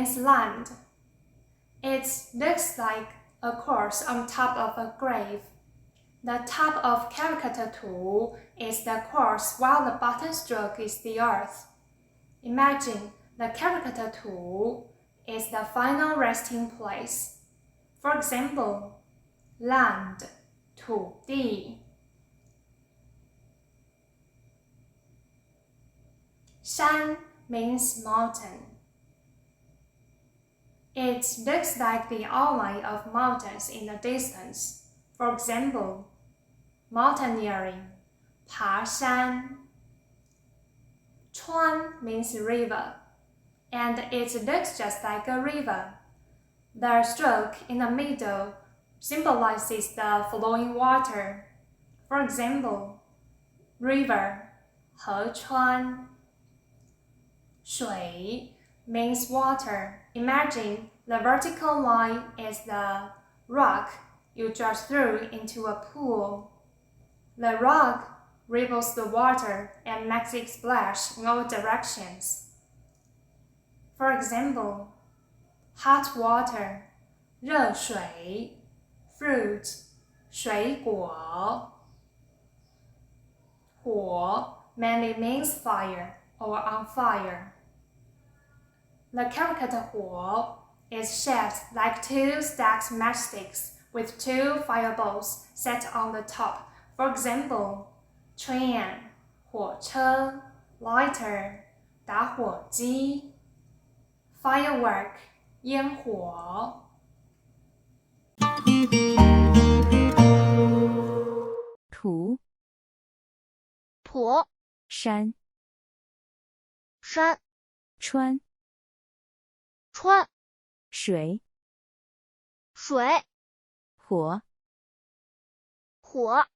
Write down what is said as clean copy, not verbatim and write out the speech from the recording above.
means land. It looks like a cross on top of a grave. The top of caricature tool is the cross while the bottom stroke is the earth. Imagine the caricature tool is the final resting place. For example, land, 土地. 山 means mountain. It looks like the outline of mountains in the distance. For example, mountaineering, 爬山. 川 means river, and it looks just like a river. The stroke in the middle symbolizes the flowing water. For example, river, 河川. 水 means water. Imagine the vertical line is the rock you drop through into a pool. The rock ripples the water and makes it splash in all directions. For example, hot water, 热水, fruit, 水果. 火 mainly means fire or on fire. The caricature 火 is shaped like two stacked matchsticks with two fireballs set on the top. For example, train, 火车, lighter, 打火机, firework, 烟火. 土土山山川川水水火火